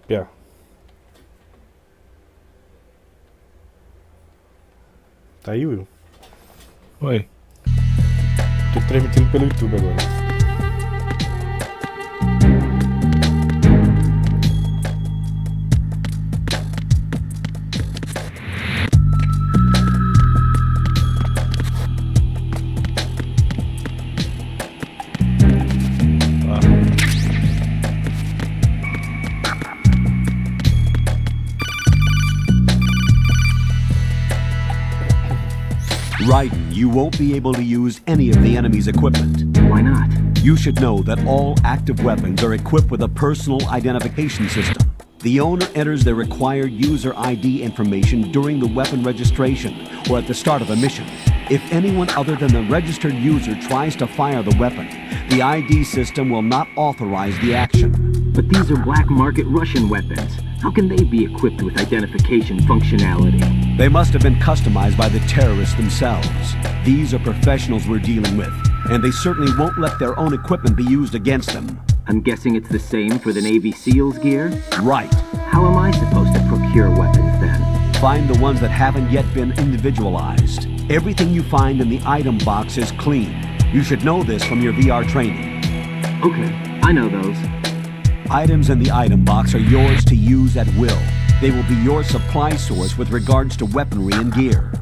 Yeah. Tá aí, Will? Oi. Tô transmitindo pelo YouTube agora. Raiden, you won't be able to use any of the enemy's equipment. Why not? You should know that all active weapons are equipped with a personal identification system. The owner enters their required user ID information during the weapon registration or at the start of a mission. If anyone other than the registered user tries to fire the weapon, the ID system will not authorize the action. But these are black market Russian weapons. How can they be equipped with identification functionality? They must have been customized by the terrorists themselves. These are professionals we're dealing with, and they certainly won't let their own equipment be used against them. I'm guessing it's the same for the Navy SEALs gear? Right. How am I supposed to procure weapons then? Find the ones that haven't yet been individualized. Everything you find in the item box is clean. You should know this from your VR training. Okay, I know those. Items in the item box are yours to use at will. They will be your supply source with regards to weaponry and gear.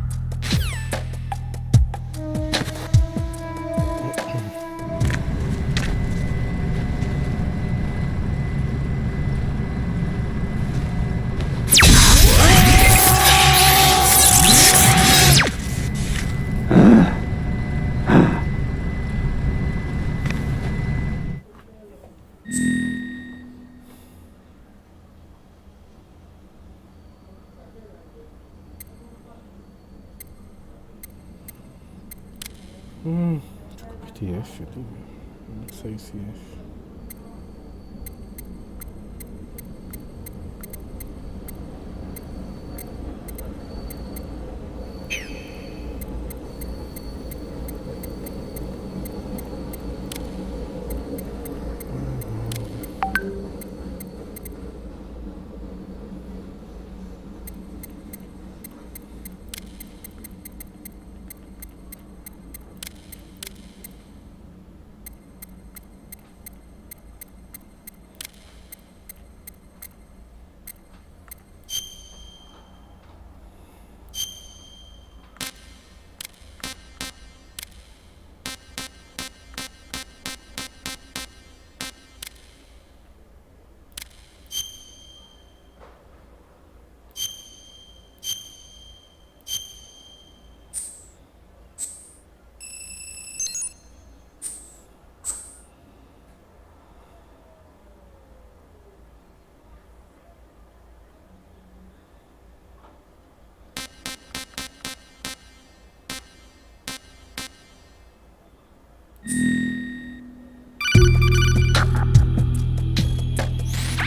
Deixa eu apertar F ali. Não sei se F.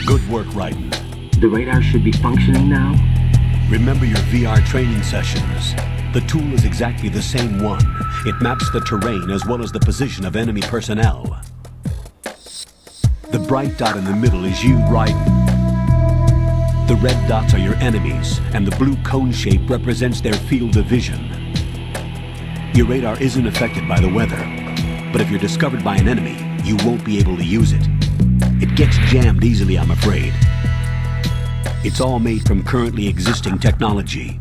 Good work, Raiden. The radar should be functioning now? Remember your VR training sessions. The tool is exactly the same one. It maps the terrain as well as the position of enemy personnel. The bright dot in the middle is you, Raiden. The red dots are your enemies, and the blue cone shape represents their field of vision. Your radar isn't affected by the weather, but if you're discovered by an enemy, you won't be able to use it. It gets jammed easily, I'm afraid. It's all made from currently existing technology.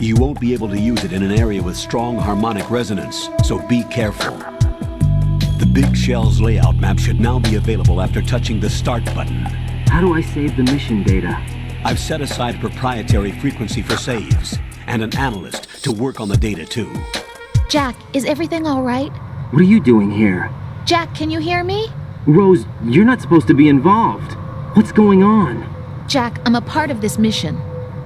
You won't be able to use it in an area with strong harmonic resonance, so be careful. The Big Shell's layout map should now be available after touching the Start button. How do I save the mission data? I've set aside a proprietary frequency for saves, and an analyst to work on the data too. Jack, is everything all right? What are you doing here? Jack, can you hear me? Rose, you're not supposed to be involved. What's going on? Jack, I'm a part of this mission.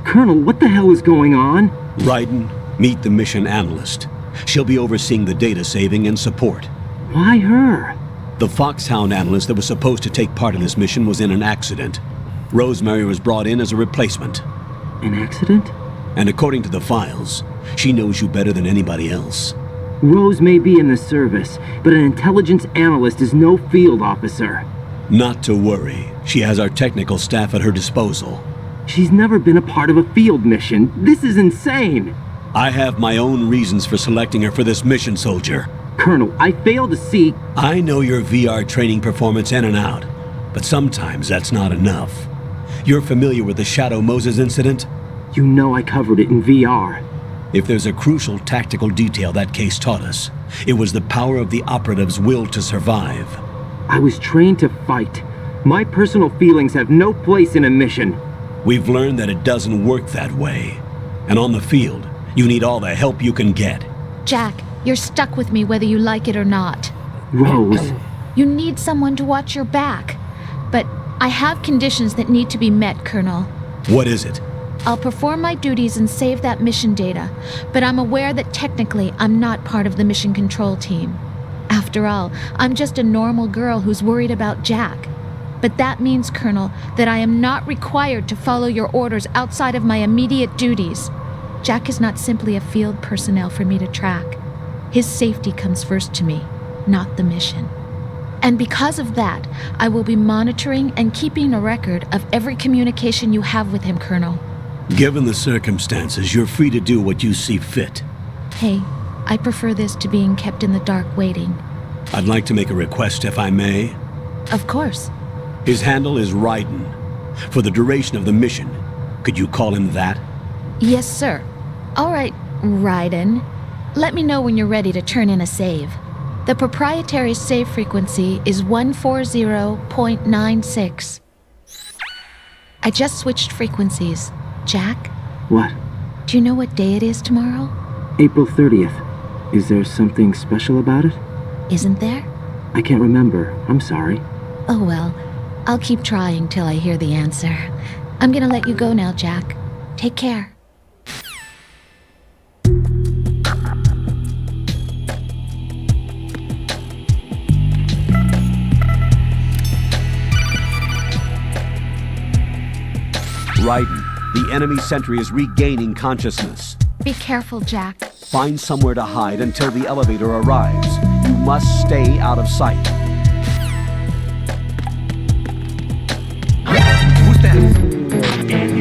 Colonel, what the hell is going on? Raiden, meet the mission analyst. She'll be overseeing the data saving and support. Why her? The Foxhound analyst that was supposed to take part in this mission was in an accident. Rosemary was brought in as a replacement. An accident? And according to the files, she knows you better than anybody else. Rose may be in the service, but an intelligence analyst is no field officer. Not to worry. She has our technical staff at her disposal. She's never been a part of a field mission. This is insane! I have my own reasons for selecting her for this mission, soldier. Colonel, I fail to see... I know your VR training performance in and out, but sometimes that's not enough. You're familiar with the Shadow Moses incident? You know I covered it in VR. If there's a crucial tactical detail that case taught us, it was the power of the operative's will to survive. I was trained to fight. My personal feelings have no place in a mission. We've learned that it doesn't work that way. And on the field, you need all the help you can get. Jack, you're stuck with me whether you like it or not. Rose. You need someone to watch your back. But I have conditions that need to be met, Colonel. What is it? I'll perform my duties and save that mission data, but I'm aware that technically I'm not part of the mission control team. After all, I'm just a normal girl who's worried about Jack. But that means, Colonel, that I am not required to follow your orders outside of my immediate duties. Jack is not simply a field personnel for me to track. His safety comes first to me, not the mission. And because of that, I will be monitoring and keeping a record of every communication you have with him, Colonel. Given the circumstances, you're free to do what you see fit. Hey, I prefer this to being kept in the dark waiting. I'd like to make a request, if I may. Of course. His handle is Raiden. For the duration of the mission, could you call him that? Yes, sir. All right, Raiden. Let me know when you're ready to turn in a save. The proprietary save frequency is 140.96. I just switched frequencies. Jack, What? do you know what day it is tomorrow? April 30th. Is there something special about it? Isn't there? I can't remember. I'm sorry. Oh well, I'll keep trying till I hear the answer. I'm gonna let you go now, Jack. Take care. Raiden, the enemy sentry is regaining consciousness. Be careful, Jack. Find somewhere to hide until the elevator arrives. You must stay out of sight. Who's that?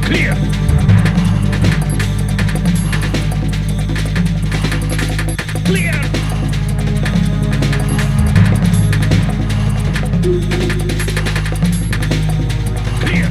Clear! Clear! Clear!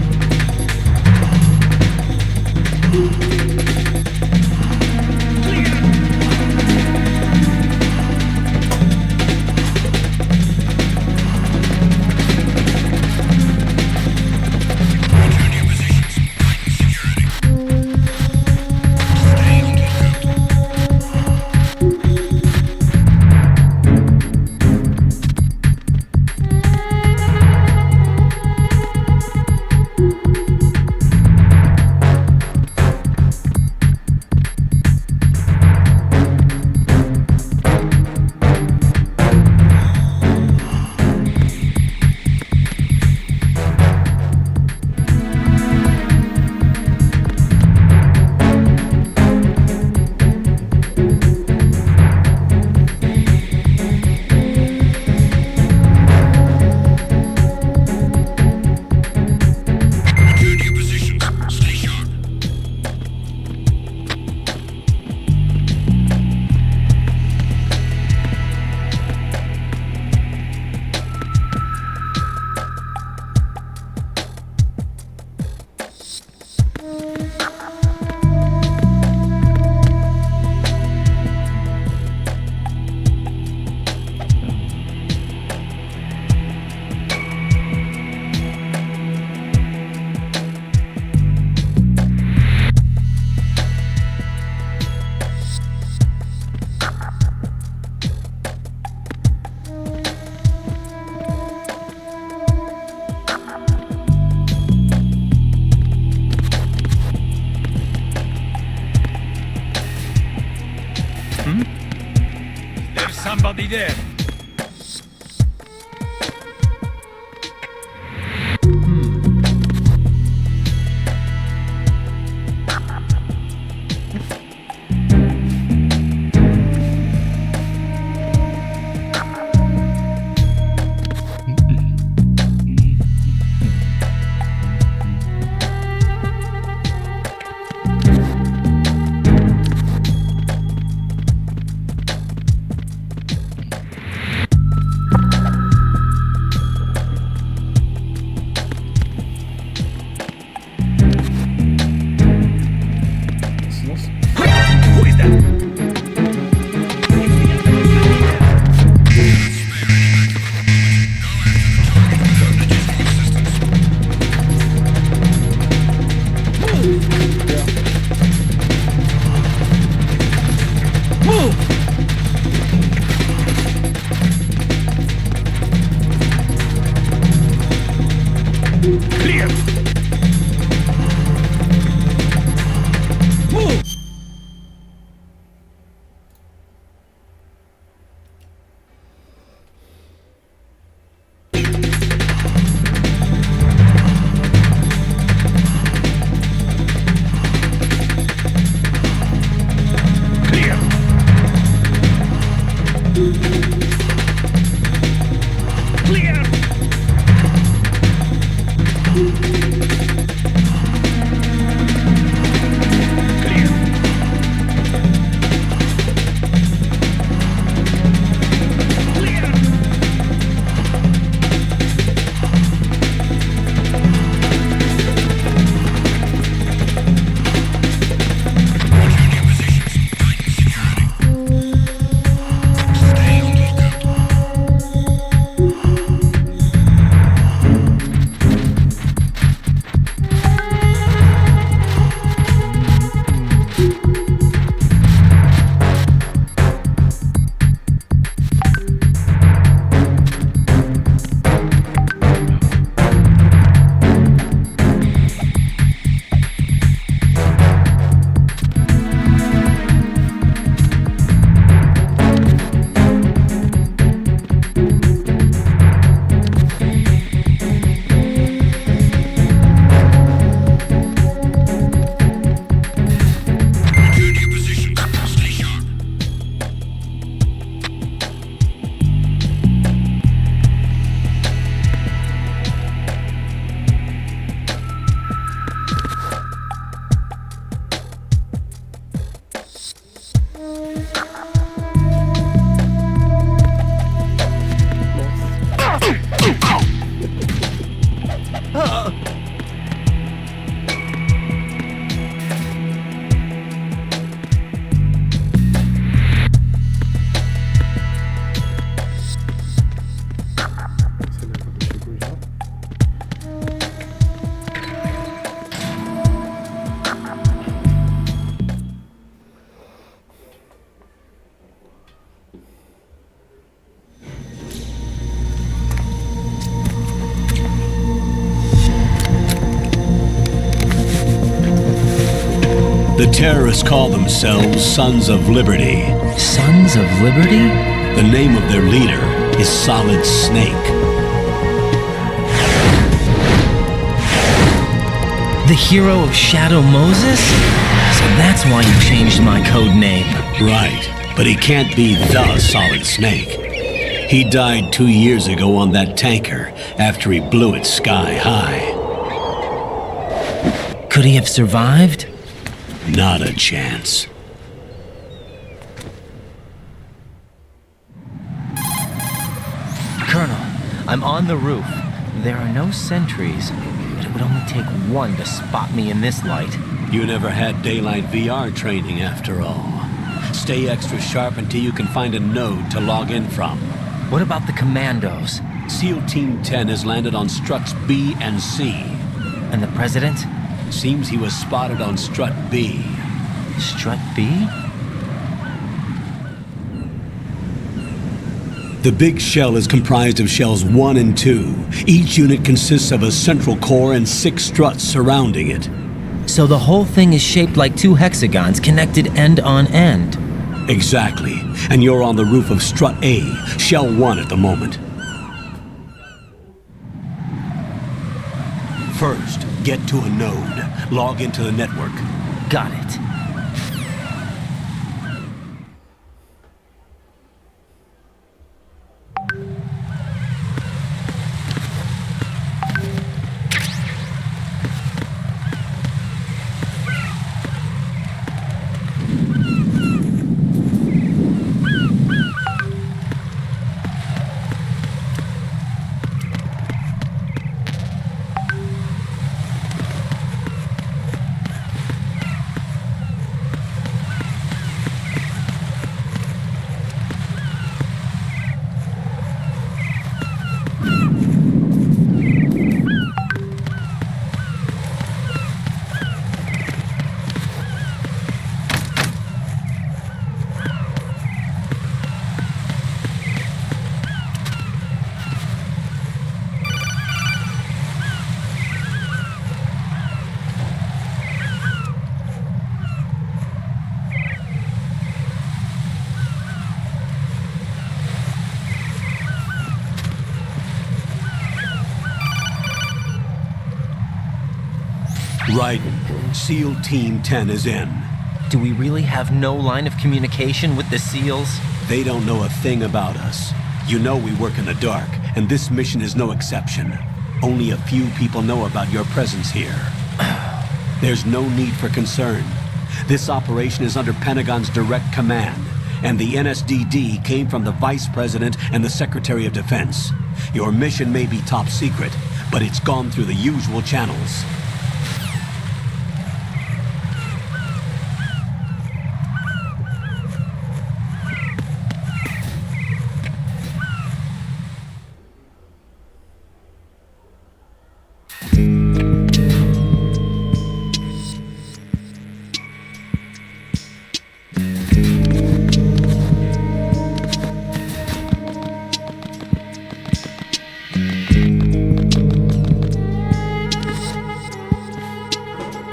There's somebody there. Who is that? Clear! Move! Clear! Clear! The terrorists call themselves Sons of Liberty. Sons of Liberty? The name of their leader is Solid Snake. The hero of Shadow Moses? So that's why you changed my code name. Right, but he can't be the Solid Snake. He died 2 years ago on that tanker after he blew it sky high. Could he have survived? Not a chance. Colonel, I'm on the roof. There are no sentries, but it would only take one to spot me in this light. You never had daylight VR training after all. Stay extra sharp until you can find a node to log in from. What about the commandos? SEAL Team 10 has landed on struts B and C. And the president? Seems he was spotted on strut B. Strut B? The big shell is comprised of shells 1 and 2. Each unit consists of a central core and 6 struts surrounding it. So the whole thing is shaped like 2 hexagons connected end on end. Exactly. And you're on the roof of strut A, shell 1 at the moment. First, get to a node. Log into the network. Got it. Right. SEAL Team 10 is in. Do we really have no line of communication with the SEALs? They don't know a thing about us. You know we work in the dark, and this mission is no exception. Only a few people know about your presence here. There's no need for concern. This operation is under Pentagon's direct command, and the NSDD came from the Vice President and the Secretary of Defense. Your mission may be top secret, but it's gone through the usual channels.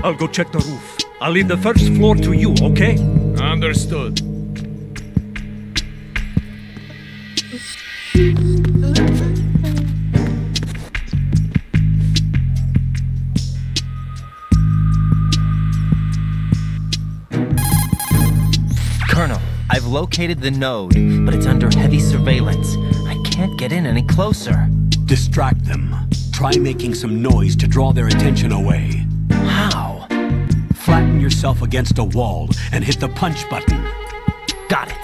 I'll go check the roof. I'll leave the first floor to you, okay? Understood. Colonel, I've located the node, but it's under heavy surveillance. I can't get in any closer. Distract them. Try making some noise to draw their attention away. How? Flatten yourself against a wall and hit the punch button. Got it.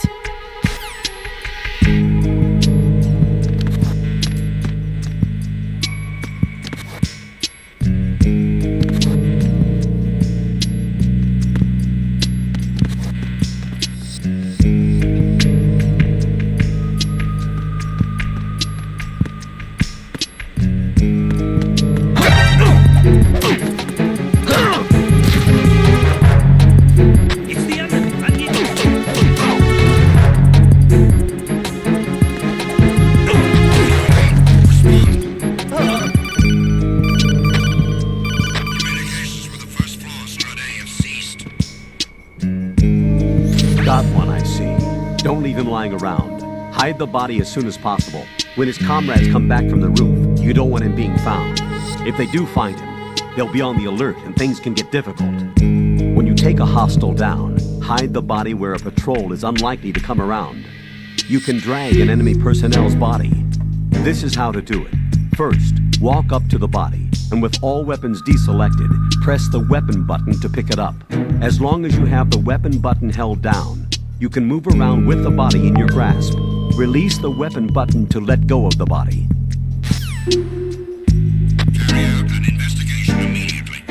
It's the enemy. I need lying around. Hide the body as soon as possible. When his comrades come back from the roof, you don't want him being found. If they do find him, they'll be on the alert and things can get difficult. When you take a hostile down, hide the body where a patrol is unlikely to come around. You can drag an enemy personnel's body. This is how to do it. First, walk up to the body, and with all weapons deselected, press the weapon button to pick it up. As long as you have the weapon button held down, you can move around with the body in your grasp. Release the weapon button to let go of the body. Carry out an investigation immediately.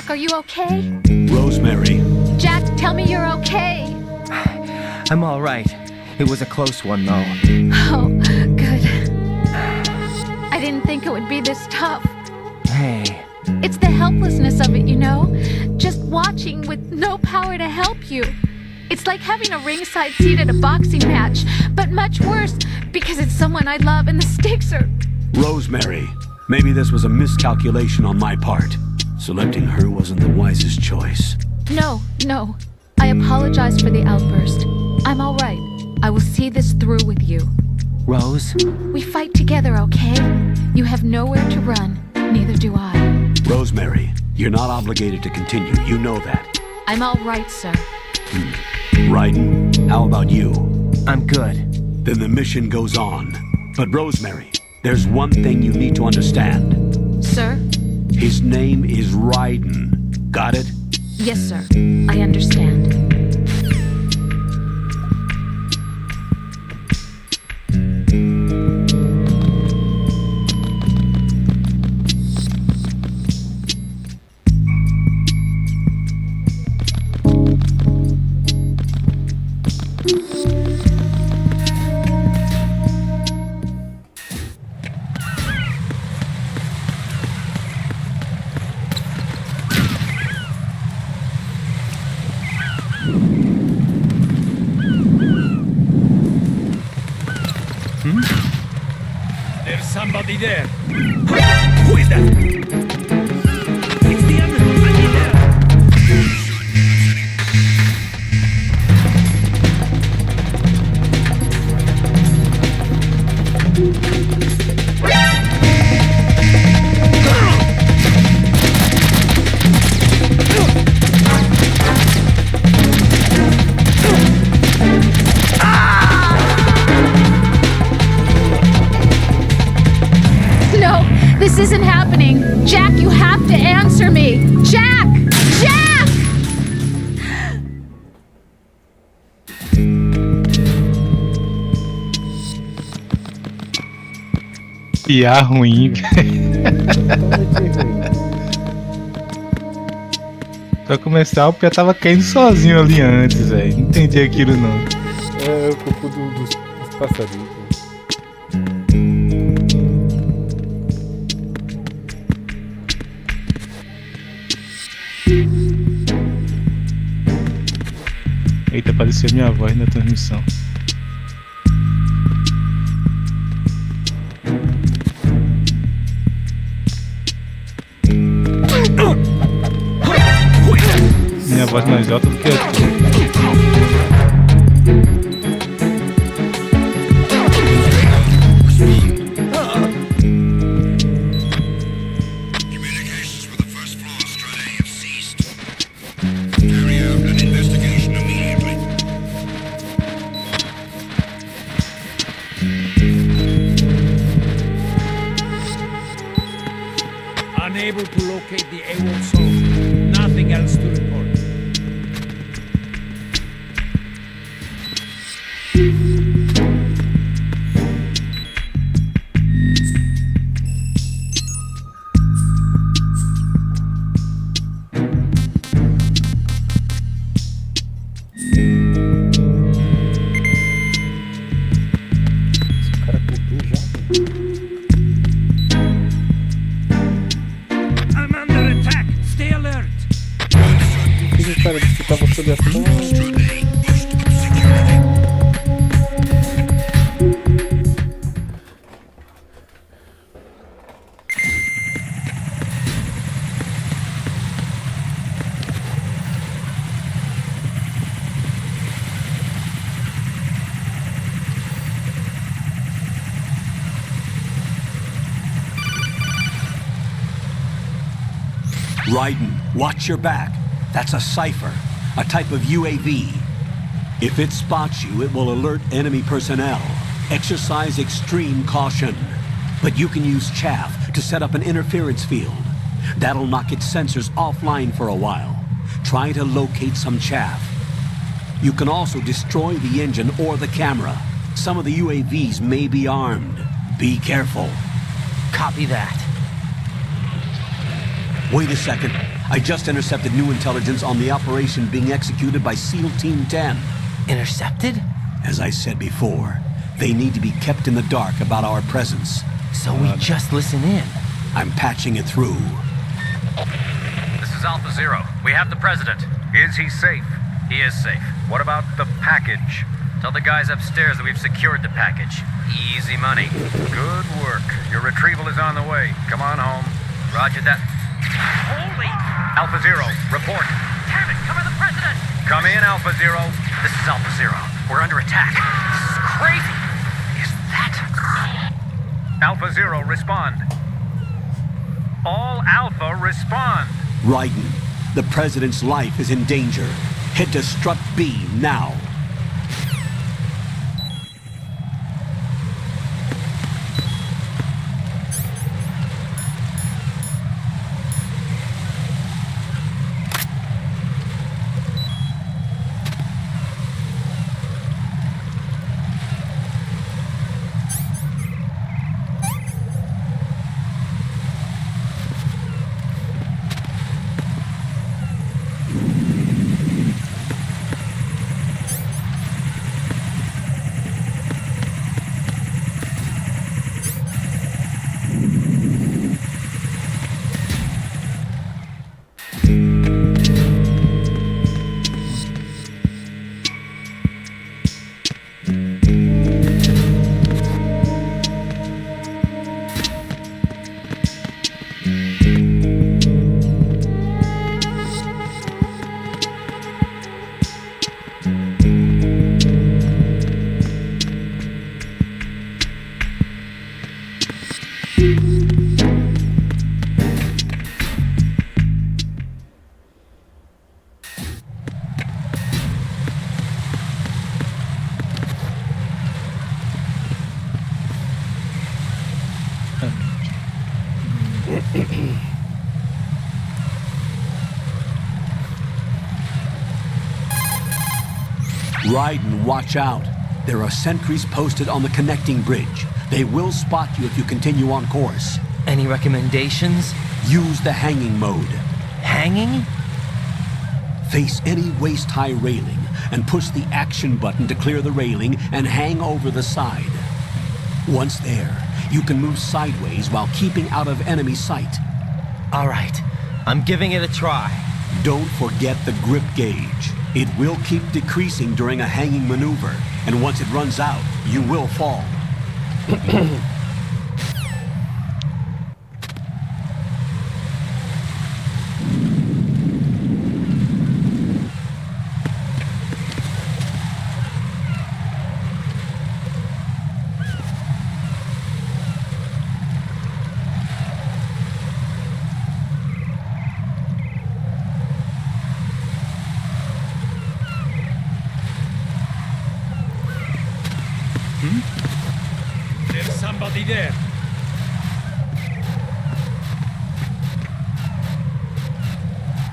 Are you okay? Rosemary. Jack, tell me you're okay. I'm all right. It was a close one, though. Oh, good. I didn't think it would be this tough. Hey. It's the helplessness of it, you know? Just watching with no power to help you. It's like having a ringside seat at a boxing match, but much worse because it's someone I love and the stakes are... Rosemary, maybe this was a miscalculation on my part. Selecting her wasn't the wisest choice. No. I apologize for the outburst. I'm all right. I will see this through with you. Rose? We fight together, okay? You have nowhere to run. Neither do I. Rosemary, you're not obligated to continue. You know that. I'm all right, sir. Raiden, how about you? I'm good. Then the mission goes on. But Rosemary, there's one thing you need to understand. Sir? His name is Raiden. Got it? Yes, sir. I understand. There's somebody there. Who is that? It's the enemy. I need This isn't happening. Jack, you have to answer me. Jack! Jack! Piar ruim. Pra começar, o Pia tava caindo sozinho ali antes, velho. Não entendi aquilo não. É o corpo dos passarinhos. Eita, apareceu minha voz na transmissão. Minha voz mais alta do que a tua. unable to locate the AWOL zone. Nothing else to report. Esse cara cortou já. I'm under attack. Stay alert. O que esse cara disse que tava sob ataque? Raiden, watch your back. That's a cipher, a type of UAV. If it spots you, it will alert enemy personnel. Exercise extreme caution. But you can use chaff to set up an interference field. That'll knock its sensors offline for a while. Try to locate some chaff. You can also destroy the engine or the camera. Some of the UAVs may be armed. Be careful. Copy that. Wait a second. I just intercepted new intelligence on the operation being executed by SEAL Team 10. Intercepted? As I said before, they need to be kept in the dark about our presence. So we just listen in. I'm patching it through. This is Alpha Zero. We have the president. Is he safe? He is safe. What about the package? Tell the guys upstairs that we've secured the package. Easy money. Good work. Your retrieval is on the way. Come on home. Roger that. Holy! Alpha Zero, report. Damn it, cover the president! Come in, Alpha Zero. This is Alpha Zero. We're under attack. This is crazy. Is that... Alpha Zero, respond. All Alpha, respond. Raiden, the president's life is in danger. Head to Strut B now. Raiden, watch out. There are sentries posted on the connecting bridge. They will spot you if you continue on course. Any recommendations? Use the hanging mode. Hanging? Face any waist-high railing and push the action button to clear the railing and hang over the side. Once there, you can move sideways while keeping out of enemy sight. All right, I'm giving it a try. Don't forget the grip gauge. It will keep decreasing during a hanging maneuver, and once it runs out, you will fall. There's somebody there.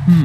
Alpha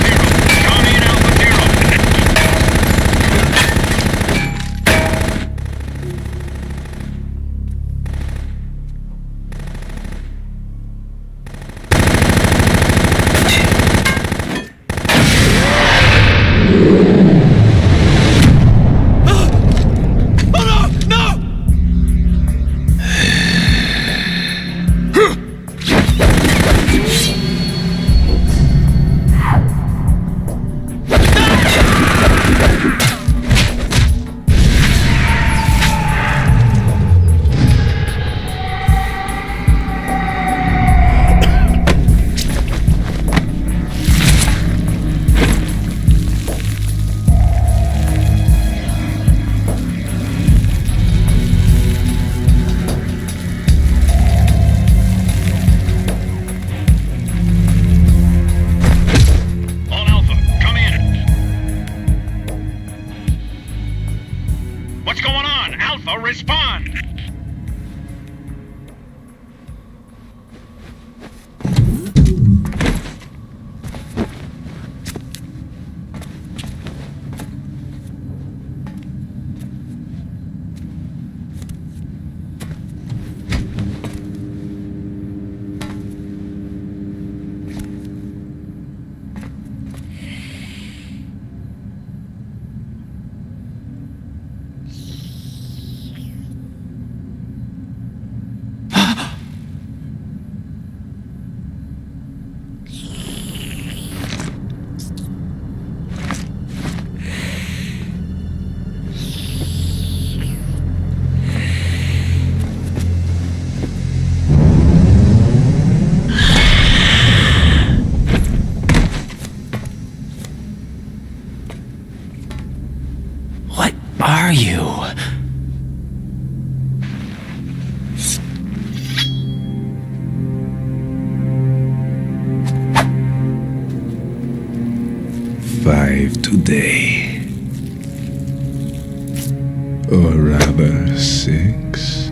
Zero. Copy in Alpha Zero. All Alpha, come in. What's going on? Alpha, respond. What are you? Five today. Or rather, 6.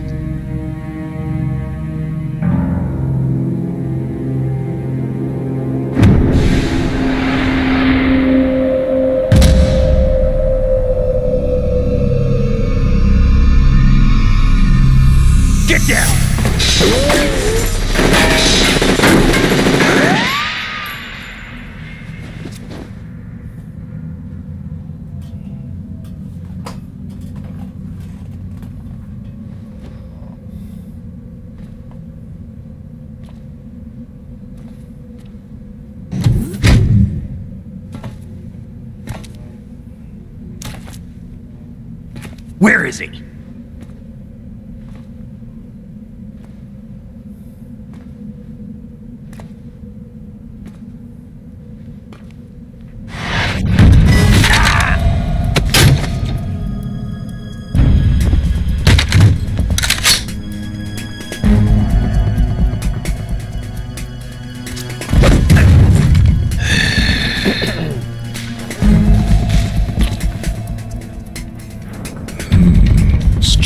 Get down! Where is he?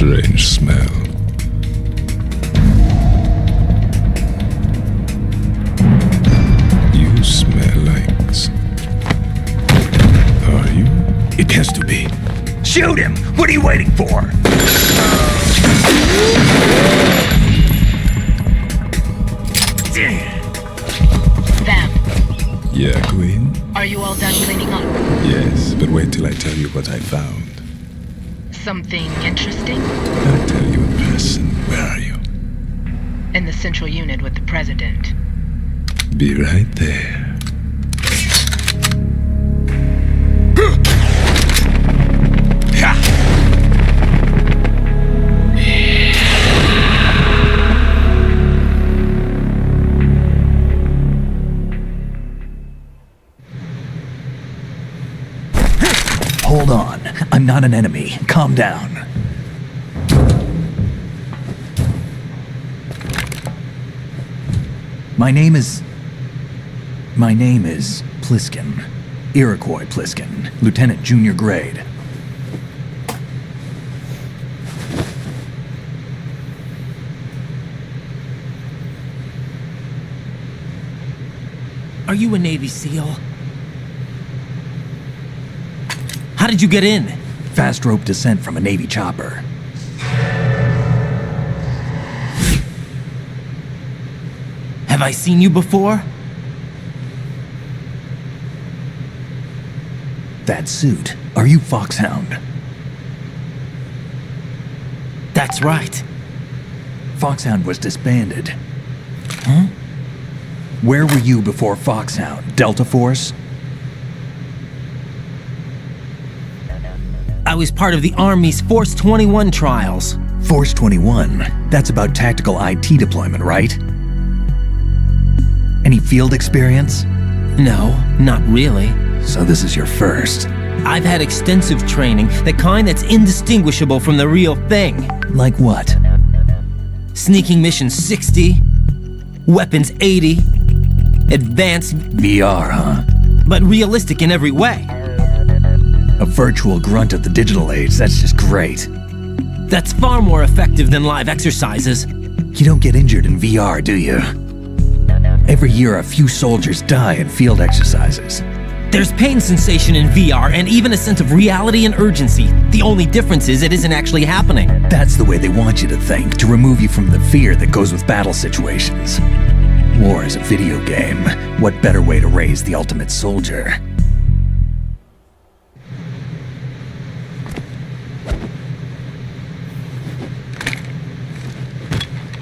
strange smell. You smell like... Are you? It has to be. Shoot him! What are you waiting for? Vamp, Yeah, Queen? are you all done cleaning up? Yes, but wait till I tell you what I found. Something interesting? I'll tell you in person. Where are you? In the central unit with the president. Be right there. Hold on. I'm not an enemy. Calm down. My name is Pliskin. Iroquois Pliskin. Lieutenant Junior Grade. Are you a Navy SEAL? How did you get in? Fast rope descent from a Navy chopper. Have I seen you before? That suit. Are you Foxhound? That's right. Foxhound was disbanded. Huh? Where were you before Foxhound? Delta Force? I was part of the Army's Force 21 trials. Force 21? That's about tactical IT deployment, right? Any field experience? No, not really. So this is your first. I've had extensive training, the kind that's indistinguishable from the real thing. Like what? Sneaking mission 60, weapons 80, advanced VR, huh? but realistic in every way. A virtual grunt of the digital age, that's just great. That's far more effective than live exercises. You don't get injured in VR, do you? Every year a few soldiers die in field exercises. There's pain sensation in VR and even a sense of reality and urgency. The only difference is it isn't actually happening. That's the way they want you to think, to remove you from the fear that goes with battle situations. War is a video game. What better way to raise the ultimate soldier?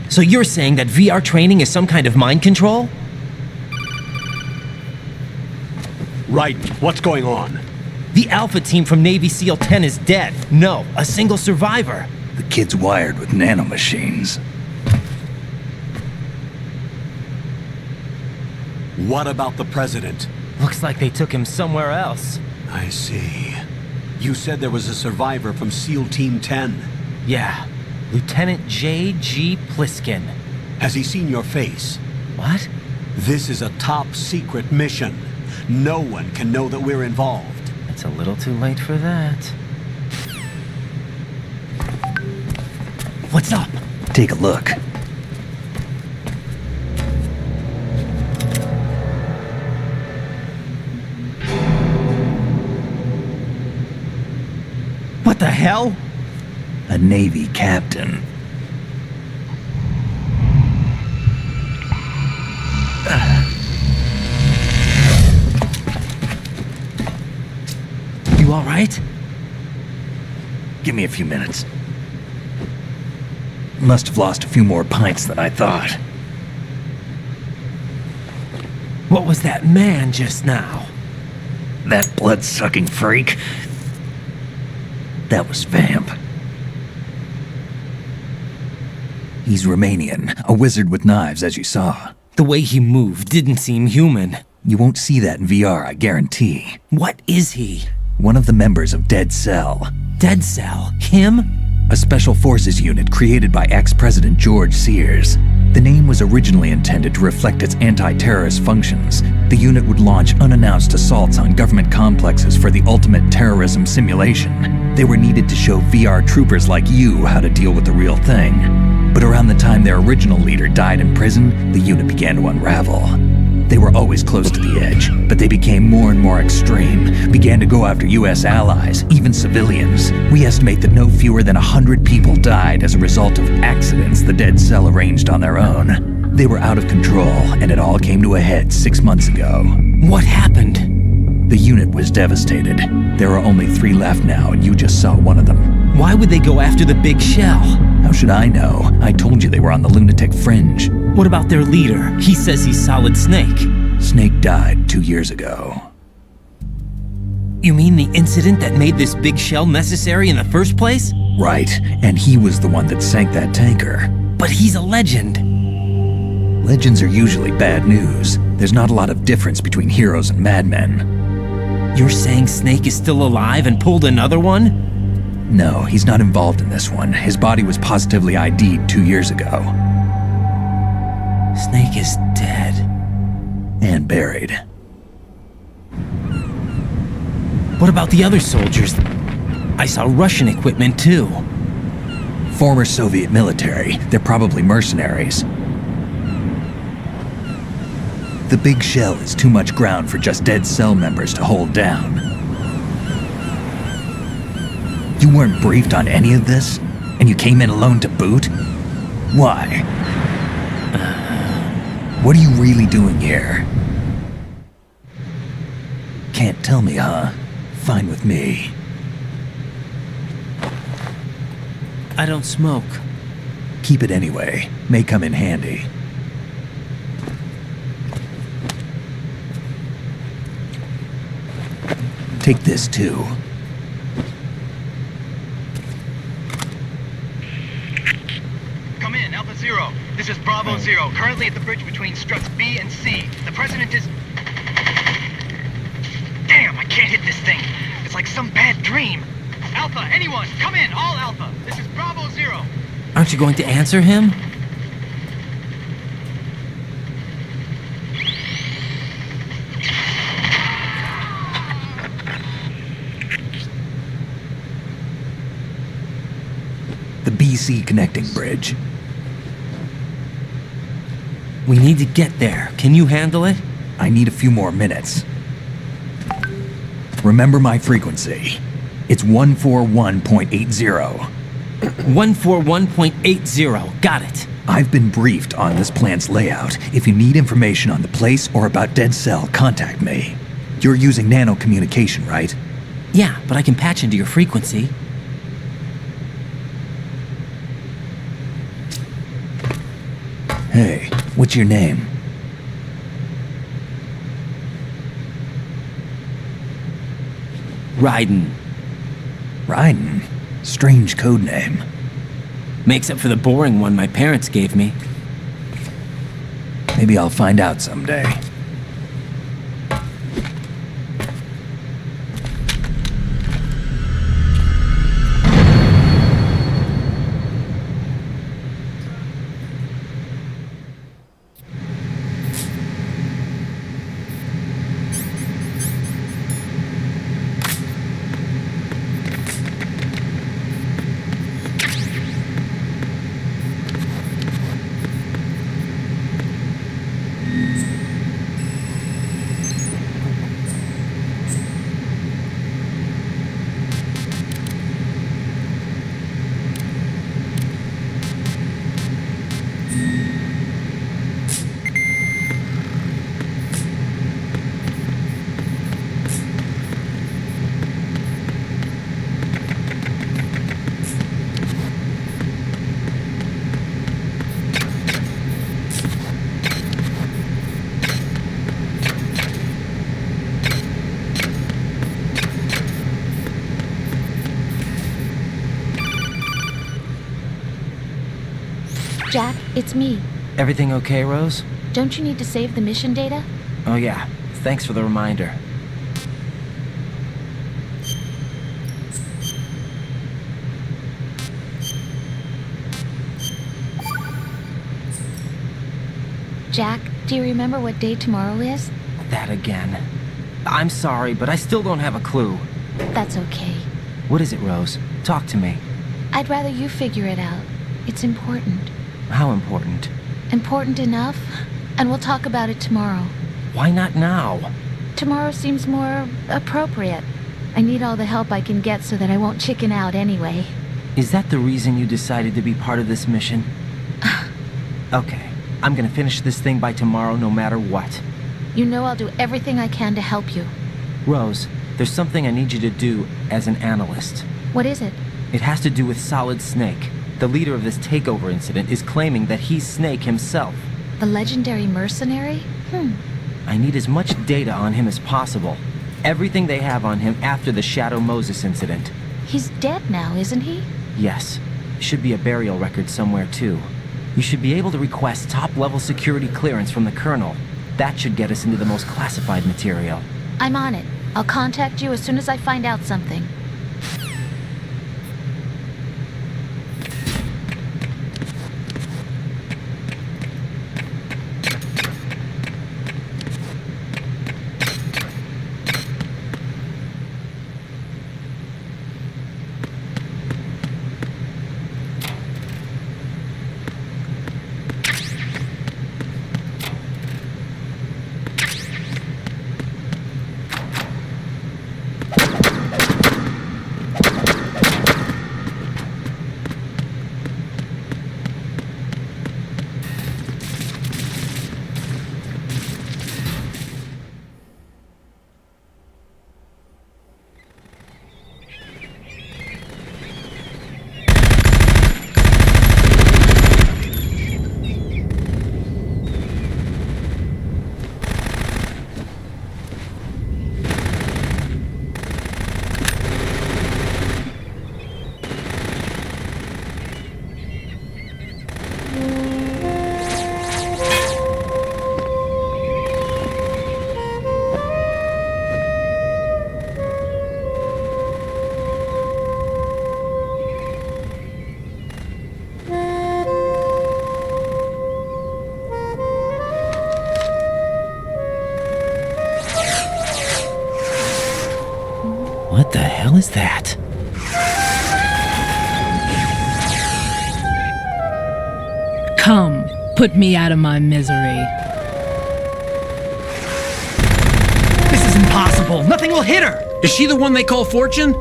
So you're saying that VR training is some kind of mind control? Right. What's going on? The Alpha team from Navy SEAL 10 is dead. No, a single survivor. The kid's wired with nanomachines. What about the president? Looks like they took him somewhere else. I see. You said there was a survivor from SEAL Team 10. Yeah, Lieutenant J.G. Pliskin. Has he seen your face? What? This is a top secret mission. No one can know that we're involved. It's a little too late for that. What's up? Take a look. What the hell? A Navy captain. You all right? Give me a few minutes. Must have lost a few more pints than I thought. What was that man just now? That blood-sucking freak? That was Vamp. He's Romanian, a wizard with knives, as you saw. The way he moved didn't seem human. You won't see that in VR, I guarantee. What is he? One of the members of Dead Cell. Dead Cell? Him? A special forces unit created by ex-President George Sears. The name was originally intended to reflect its anti-terrorist functions, The unit would launch unannounced assaults on government complexes for the ultimate terrorism simulation. They were needed to show VR troopers like you how to deal with the real thing. But around the time their original leader died in prison, the unit began to unravel. They were always close to the edge, but they became more and more extreme, began to go after US allies, even civilians. We estimate that no fewer than 100 people died as a result of accidents the Dead Cell arranged on their own. They were out of control, and it all came to a head 6 months ago. What happened? The unit was devastated. There are only 3 left now, and you just saw one of them. Why would they go after the big shell? How should I know? I told you they were on the lunatic fringe. What about their leader? He says he's Solid Snake. Snake died 2 years ago. You mean the incident that made this big shell necessary in the first place? Right, and he was the one that sank that tanker. But he's a legend. Legends are usually bad news. There's not a lot of difference between heroes and madmen. You're saying Snake is still alive and pulled another one? No, he's not involved in this one. His body was positively ID'd 2 years ago. Snake is dead. And buried. What about the other soldiers? I saw Russian equipment too. Former Soviet military. They're probably mercenaries. The big shell is too much ground for just Dead Cell members to hold down. You weren't briefed on any of this? And you came in alone to boot? Why? What are you really doing here? Can't tell me, huh? Fine with me. I don't smoke. Keep it anyway. May come in handy. Take this too. Come in, Alpha Zero. This is Bravo Zero, currently at the bridge between struts B and C. The president is... Damn, I can't hit this thing. It's like some bad dream. Alpha, anyone, come in, all Alpha. This is Bravo Zero. Aren't you going to answer him? The BC connecting bridge. We need to get there. Can you handle it? I need a few more minutes. Remember my frequency. It's 141.80. 141.80. Got it. I've been briefed on this plant's layout. If you need information on the place or about Dead Cell, contact me. You're using nano communication, right? Yeah, but I can patch into your frequency. Hey, what's your name? Raiden. Raiden? Strange code name. Makes up for the boring one my parents gave me. Maybe I'll find out someday. Jack, it's me. Everything okay, Rose? Don't you need to save the mission data? Oh yeah. Thanks for the reminder. Jack, do you remember what day tomorrow is? that again. I'm sorry, but I still don't have a clue. That's okay. What is it, Rose? Talk to me. I'd rather you figure it out. It's important. How important? Important enough? And we'll talk about it tomorrow. Why not now? Tomorrow seems more appropriate. I need all the help I can get so that I won't chicken out anyway. Is that the reason you decided to be part of this mission? Okay, I'm gonna finish this thing by tomorrow no matter what. You know I'll do everything I can to help you. Rose, there's something I need you to do as an analyst. What is it? It has to do with Solid Snake. The leader of this takeover incident is claiming that he's Snake himself. The legendary mercenary? I need as much data on him as possible. Everything they have on him after the Shadow Moses incident. He's dead now, isn't he? Yes. Should be a burial record somewhere, too. You should be able to request top-level security clearance from the Colonel. That should get us into the most classified material. I'm on it. I'll contact you as soon as I find out something. What the hell is that? Come, put me out of my misery. This is impossible. Nothing will hit her. Is she the one they call Fortune?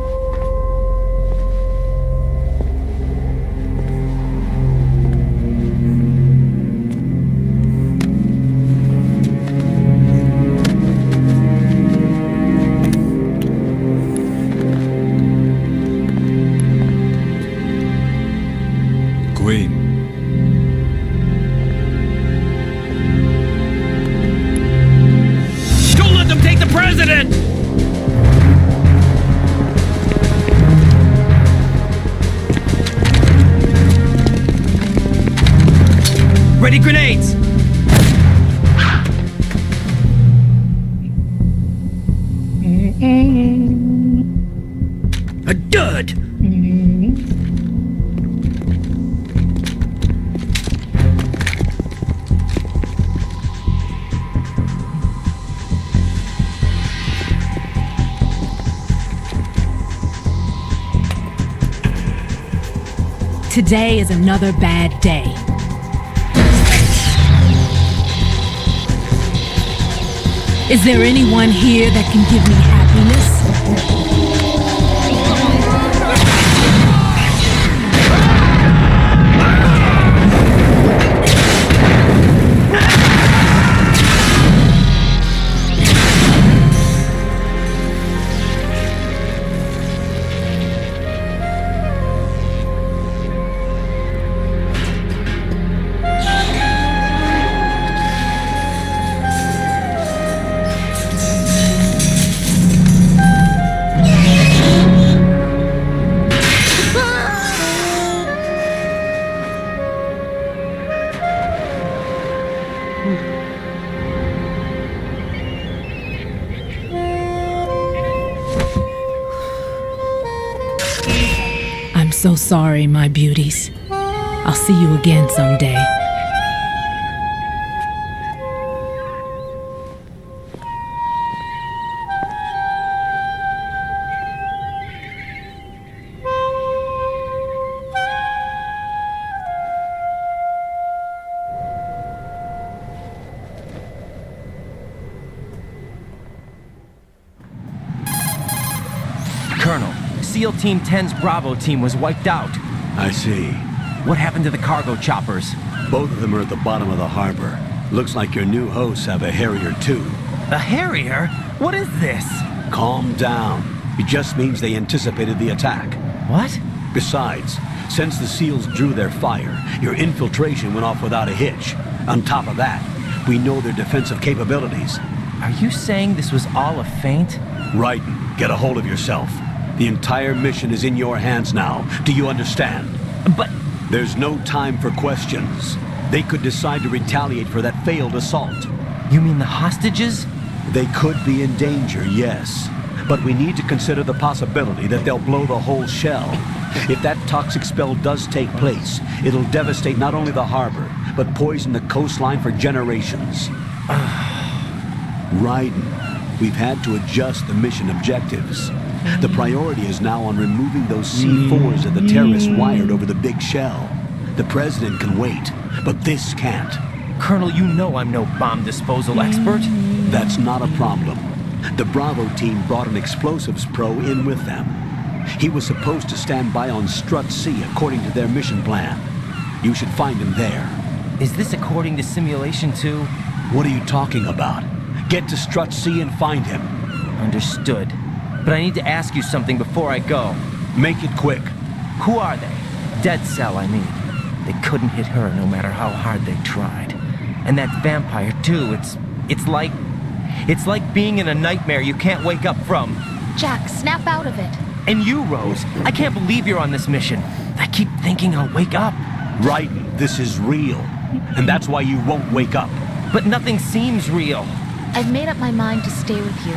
Don't let them take the president! Ready grenades! A dud! Today is another bad day. Is there anyone here that can give me happiness? I'm so sorry, my beauties. I'll see you again someday. SEAL Team 10's Bravo team was wiped out. I see. What happened to the cargo choppers? Both of them are at the bottom of the harbor. Looks like your new hosts have a Harrier too. A Harrier? What is this? Calm down. It just means they anticipated the attack. What? Besides, since the SEALs drew their fire, your infiltration went off without a hitch. On top of that, we know their defensive capabilities. Are you saying this was all a feint? Raiden, get a hold of yourself. The entire mission is in your hands now. Do you understand? But... There's no time for questions. They could decide to retaliate for that failed assault. You mean the hostages? They could be in danger, yes. But we need to consider the possibility that they'll blow the whole shell. If that toxic spell does take place, it'll devastate not only the harbor, but poison the coastline for generations. Raiden, we've had to adjust the mission objectives. The priority is now on removing those C4s that the terrorists wired over the big shell. The president can wait, but this can't. Colonel, you know I'm no bomb disposal expert. That's not a problem. The Bravo team brought an explosives pro in with them. He was supposed to stand by on Strut C according to their mission plan. You should find him there. Is this according to simulation too? What are you talking about? Get to Strut C and find him. Understood. But I need to ask you something before I go. Make it quick. Who are they? Dead Cell, I mean. They couldn't hit her no matter how hard they tried. And that vampire too, it's like being in a nightmare you can't wake up from. Jack, snap out of it. And you, Rose, I can't believe you're on this mission. I keep thinking I'll wake up. Raiden, this is real. And that's why you won't wake up. But nothing seems real. I've made up my mind to stay with you.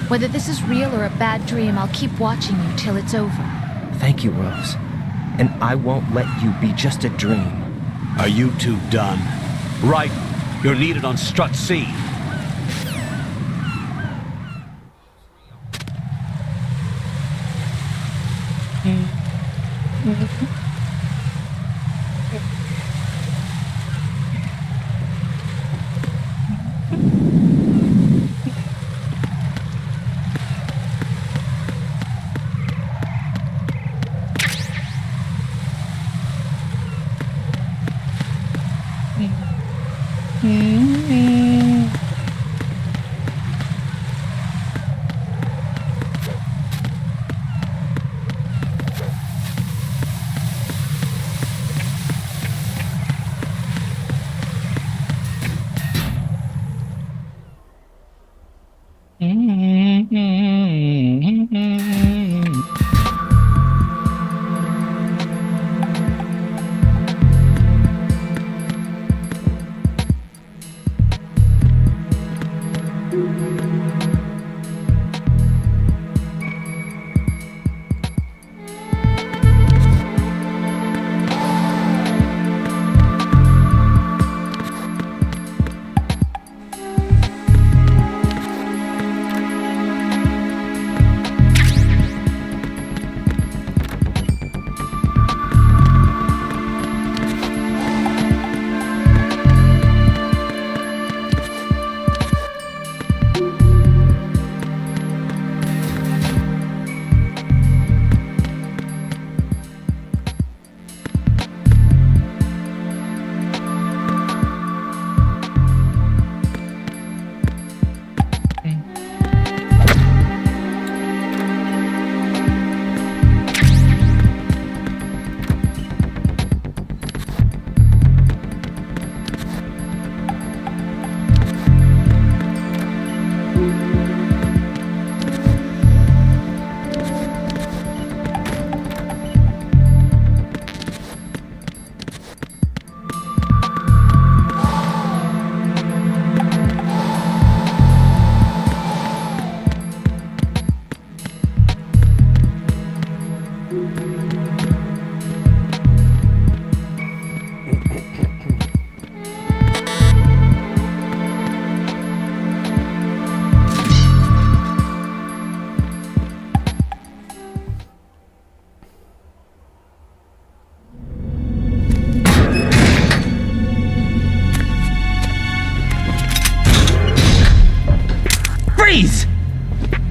Whether this is real or a bad dream, I'll keep watching you till it's over. Thank you, Rose. And I won't let you be just a dream. Are you two done? Raiden, you're needed on Strut C.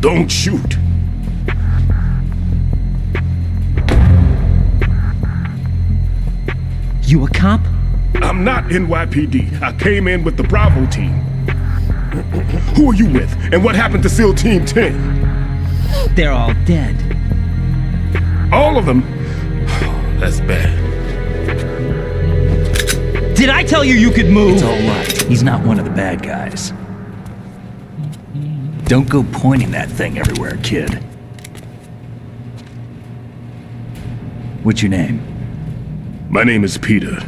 Don't shoot. You a cop? I'm not NYPD. I came in with the Bravo team. Who are you with? And what happened to SEAL Team 10? They're all dead. All of them? That's bad. Did I tell you you could move? It's all right. He's not one of the bad guys. Don't go pointing that thing everywhere, kid. What's your name? My name is Peter.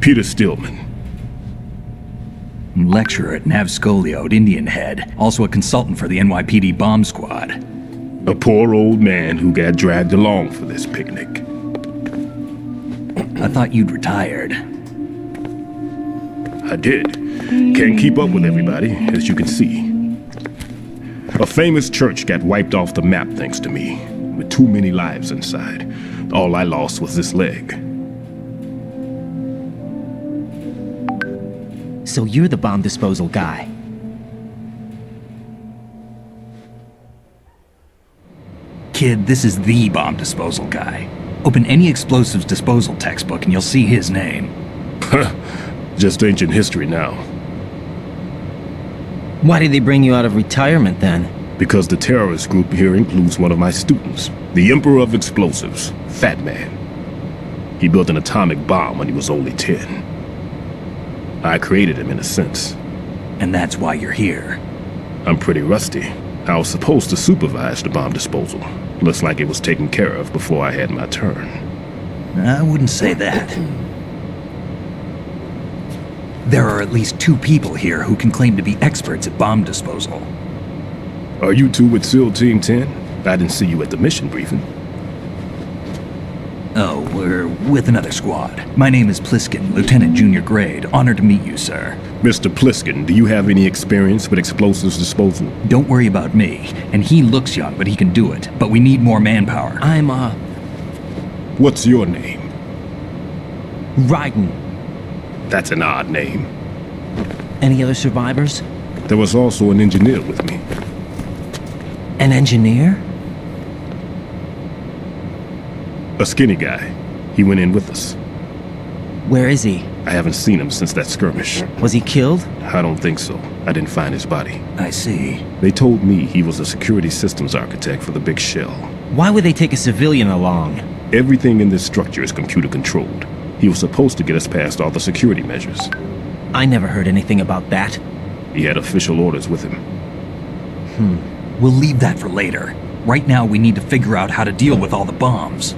Peter Stillman. Lecturer at Navscolio at Indian Head. Also a consultant for the NYPD bomb squad. A poor old man who got dragged along for this picnic. I thought you'd retired. I did. Can't keep up with everybody, as you can see. A famous church got wiped off the map thanks to me, with too many lives inside. All I lost was this leg. So you're the bomb disposal guy. Kid, this is the bomb disposal guy. Open any explosives disposal textbook and you'll see his name. Just ancient history now. Why did they bring you out of retirement then? Because the terrorist group here includes one of my students, the Emperor of Explosives, Fat Man. He built an atomic bomb when he was only 10. I created him in a sense. And that's why you're here. I'm pretty rusty. I was supposed to supervise the bomb disposal. Looks like it was taken care of before I had my turn. I wouldn't say that. There are at least 2 people here who can claim to be experts at bomb disposal. Are you two with SEAL Team 10? I didn't see you at the mission briefing. Oh, we're with another squad. My name is Pliskin, Lieutenant Junior Grade. Honored to meet you, sir. Mr. Pliskin, do you have any experience with explosives disposal? Don't worry about me. And he looks young, but he can do it. But we need more manpower. I'm, What's your name? Raiden. That's an odd name. Any other survivors? There was also an engineer with me. An engineer? A skinny guy. He went in with us. Where is he? I haven't seen him since that skirmish. Was he killed? I don't think so. I didn't find his body. I see. They told me he was a security systems architect for the big shell. Why would they take a civilian along? Everything in this structure is computer controlled. He was supposed to get us past all the security measures. I never heard anything about that. He had official orders with him. We'll leave that for later. Right now, we need to figure out how to deal with all the bombs.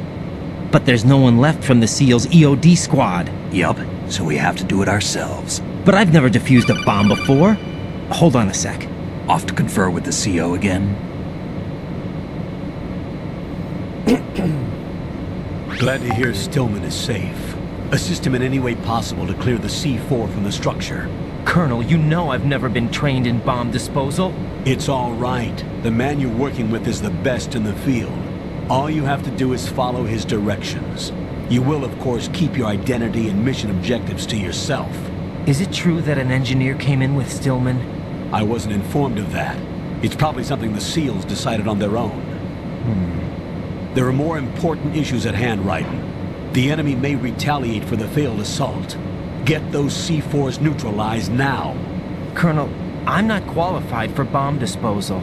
But there's no one left from the SEAL's EOD squad. Yup, so we have to do it ourselves. But I've never defused a bomb before. Hold on a sec. Off to confer with the CO again? Glad to hear Stillman is safe. Assist him in any way possible to clear the C4 from the structure. Colonel, you know I've never been trained in bomb disposal. It's all right. The man you're working with is the best in the field. All you have to do is follow his directions. You will, of course, keep your identity and mission objectives to yourself. Is it true that an engineer came in with Stillman? I wasn't informed of that. It's probably something the SEALs decided on their own. There are more important issues at hand, Raiden. The enemy may retaliate for the failed assault. Get those C4s neutralized now. Colonel, I'm not qualified for bomb disposal.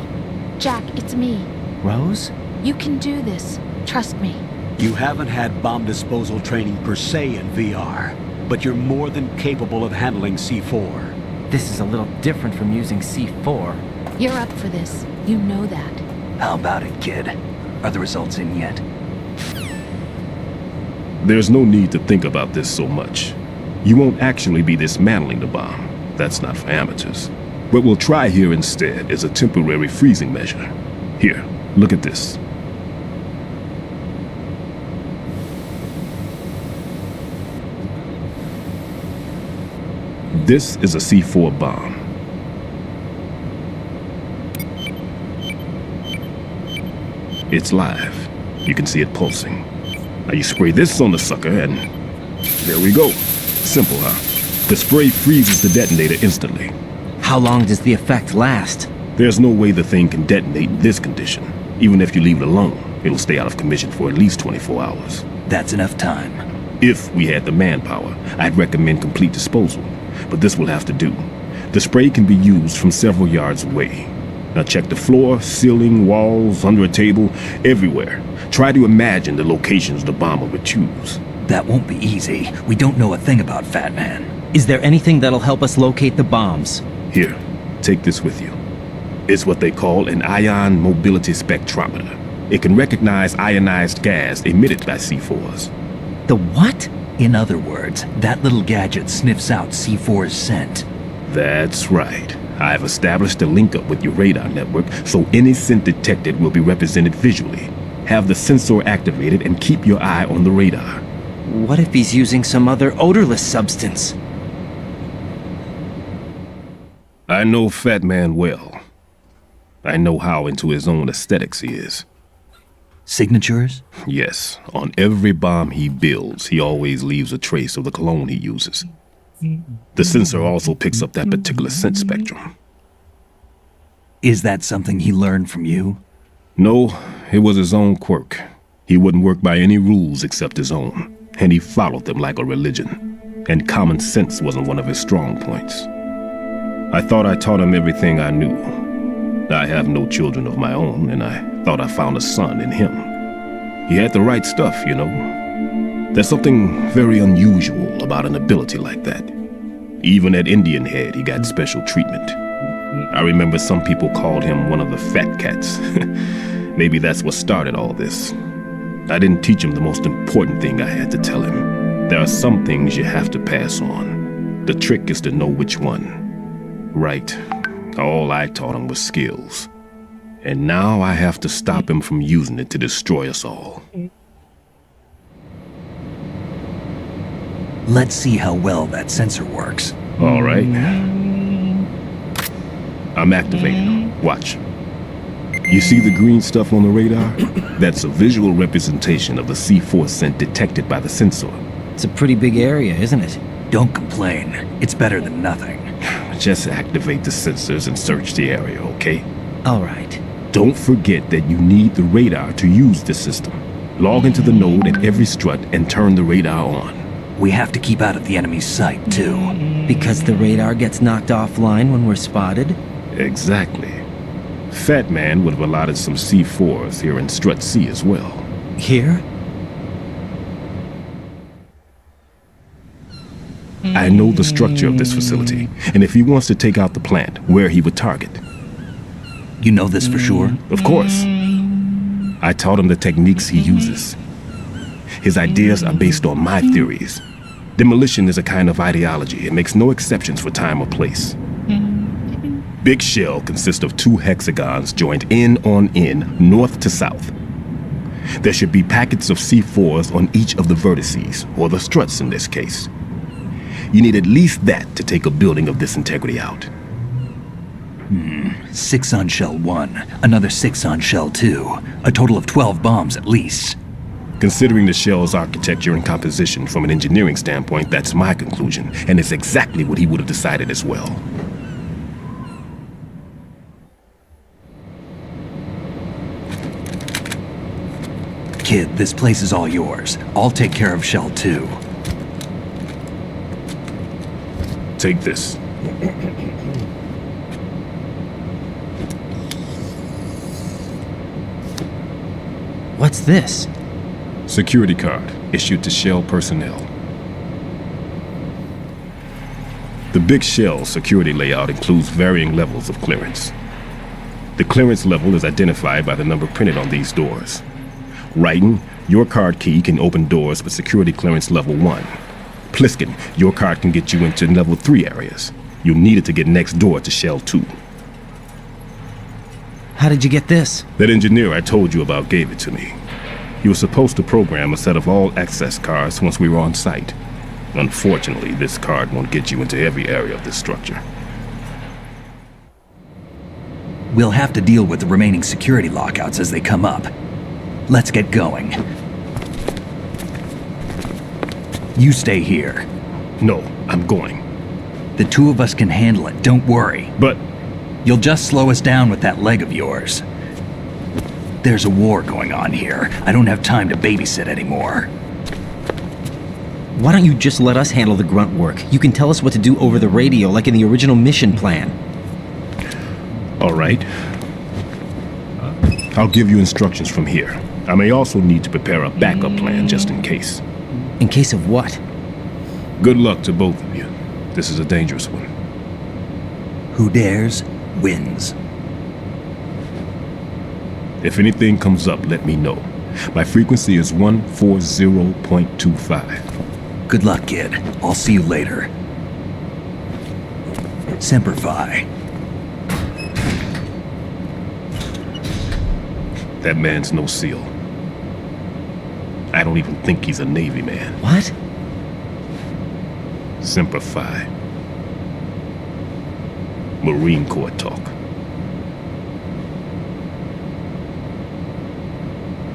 Jack, it's me. Rose? You can do this. Trust me. You haven't had bomb disposal training per se in VR, but you're more than capable of handling C4. This is a little different from using C4. You're up for this. You know that. How about it, kid? Are the results in yet? There's no need to think about this so much. You won't actually be dismantling the bomb. That's not for amateurs. What we'll try here instead is a temporary freezing measure. Here, look at this. This is a C4 bomb. It's live. You can see it pulsing. Now you spray this on the sucker and there we go. Simple, huh? The spray freezes the detonator instantly. How long does the effect last? There's no way the thing can detonate in this condition. Even if you leave it alone, it'll stay out of commission for at least 24 hours. That's enough time. If we had the manpower, I'd recommend complete disposal. But this will have to do. The spray can be used from several yards away. Now check the floor, ceiling, walls, under a table, everywhere. Try to imagine the locations the bomber would choose. That won't be easy. We don't know a thing about Fat Man. Is there anything that'll help us locate the bombs? Here, take this with you. It's what they call an ion mobility spectrometer. It can recognize ionized gas emitted by C4s. The what? In other words, that little gadget sniffs out C4's scent. That's right. I've established a link up with your radar network, so any scent detected will be represented visually. Have the sensor activated and keep your eye on the radar. What if he's using some other odorless substance? I know Fat Man well. I know how into his own aesthetics he is. Signatures? Yes, on every bomb he builds, he always leaves a trace of the cologne he uses. The sensor also picks up that particular scent spectrum. Is that something he learned from you? No, it was his own quirk. He wouldn't work by any rules except his own, and he followed them like a religion. And common sense wasn't one of his strong points. I thought I taught him everything I knew. I have no children of my own, and I thought I found a son in him. He had the right stuff, you know. There's something very unusual about an ability like that. Even at Indian Head, he got special treatment. I remember some people called him one of the fat cats. Maybe that's what started all this. I didn't teach him the most important thing I had to tell him. There are some things you have to pass on. The trick is to know which one. Right. All I taught him was skills. And now I have to stop him from using it to destroy us all. Let's see how well that sensor works. All right. I'm activating. Watch. You see the green stuff on the radar? That's a visual representation of the C4 scent detected by the sensor. It's a pretty big area, isn't it? Don't complain. It's better than nothing. Just activate the sensors and search the area, okay? All right. Don't forget that you need the radar to use the system. Log into the node at every strut and turn the radar on. We have to keep out of the enemy's sight, too. Because the radar gets knocked offline when we're spotted? Exactly. Fat Man would have allotted some C4s here in Strut C as well. Here? I know the structure of this facility, and if he wants to take out the plant, where he would target. You know this for sure? Of course. I taught him the techniques he uses. His ideas are based on my theories. Demolition is a kind of ideology. It makes no exceptions for time or place. Big shell consists of 2 hexagons joined end on end, north to south. There should be packets of C4s on each of the vertices, or the struts in this case. You need at least that to take a building of this integrity out. 6 on shell 1, another 6 on shell 2. A total of 12 bombs at least. Considering the shell's architecture and composition from an engineering standpoint, that's my conclusion, and it's exactly what he would have decided as well. Kid, this place is all yours. I'll take care of shell 2. Take this. What's this? Security card issued to Shell personnel. The Big Shell security layout includes varying levels of clearance. The clearance level is identified by the number printed on these doors. Writing, your card key can open doors with security clearance level 1. Pliskin, your card can get you into level 3 areas. You'll need it to get next door to Shell 2. How did you get this? That engineer I told you about gave it to me. He was supposed to program a set of all access cards once we were on site. Unfortunately, this card won't get you into every area of this structure. We'll have to deal with the remaining security lockouts as they come up. Let's get going. You stay here. No, I'm going. The 2 of us can handle it, don't worry. But... You'll just slow us down with that leg of yours. There's a war going on here. I don't have time to babysit anymore. Why don't you just let us handle the grunt work? You can tell us what to do over the radio, like in the original mission plan. All right. I'll give you instructions from here. I may also need to prepare a backup plan just in case. In case of what? Good luck to both of you. This is a dangerous one. Who dares, wins. If anything comes up, let me know. My frequency is 140.25. Good luck, kid. I'll see you later. Semper Fi. That man's no SEAL. I don't even think he's a Navy man. What? Semper Fi. Marine Corps talk.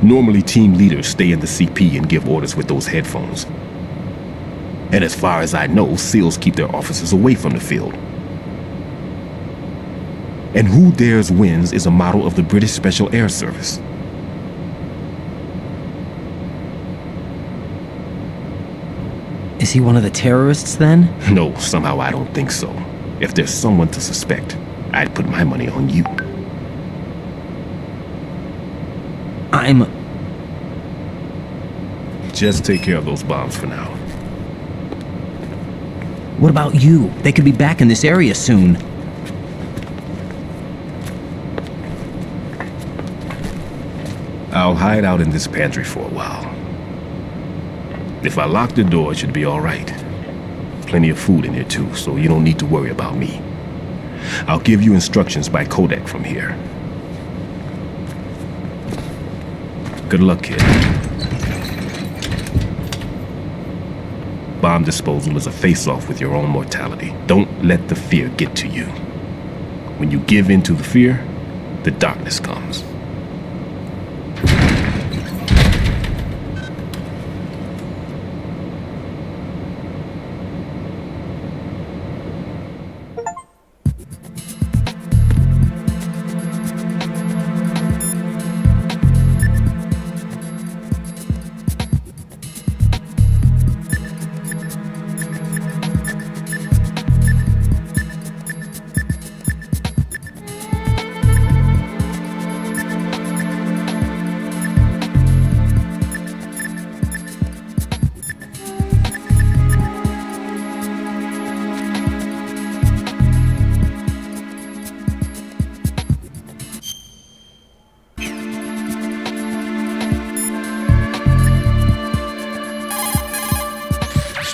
Normally, team leaders stay in the CP and give orders with those headphones. And as far as I know, SEALs keep their officers away from the field. And Who Dares Wins is a model of the British Special Air Service. Is he one of the terrorists then? No, somehow I don't think so. If there's someone to suspect, I'd put my money on you. Just take care of those bombs for now. What about you? They could be back in this area soon. I'll hide out in this pantry for a while. If I lock the door, it should be all right. Plenty of food in here too, so you don't need to worry about me. I'll give you instructions by codec from here. Good luck, kid. Bomb disposal is a face-off with your own mortality. Don't let the fear get to you. When you give in to the fear, the darkness comes.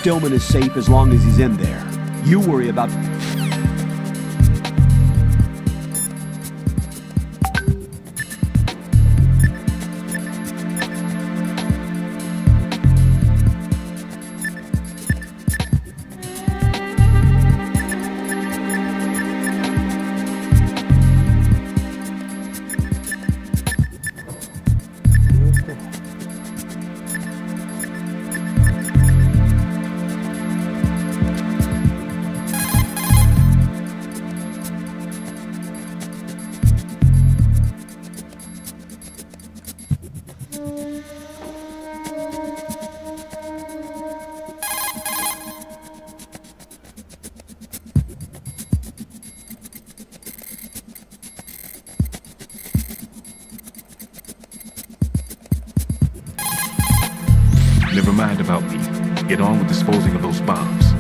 Stillman is safe as long as he's in there. You worry about... Never mind about me. Get on with disposing of those bombs.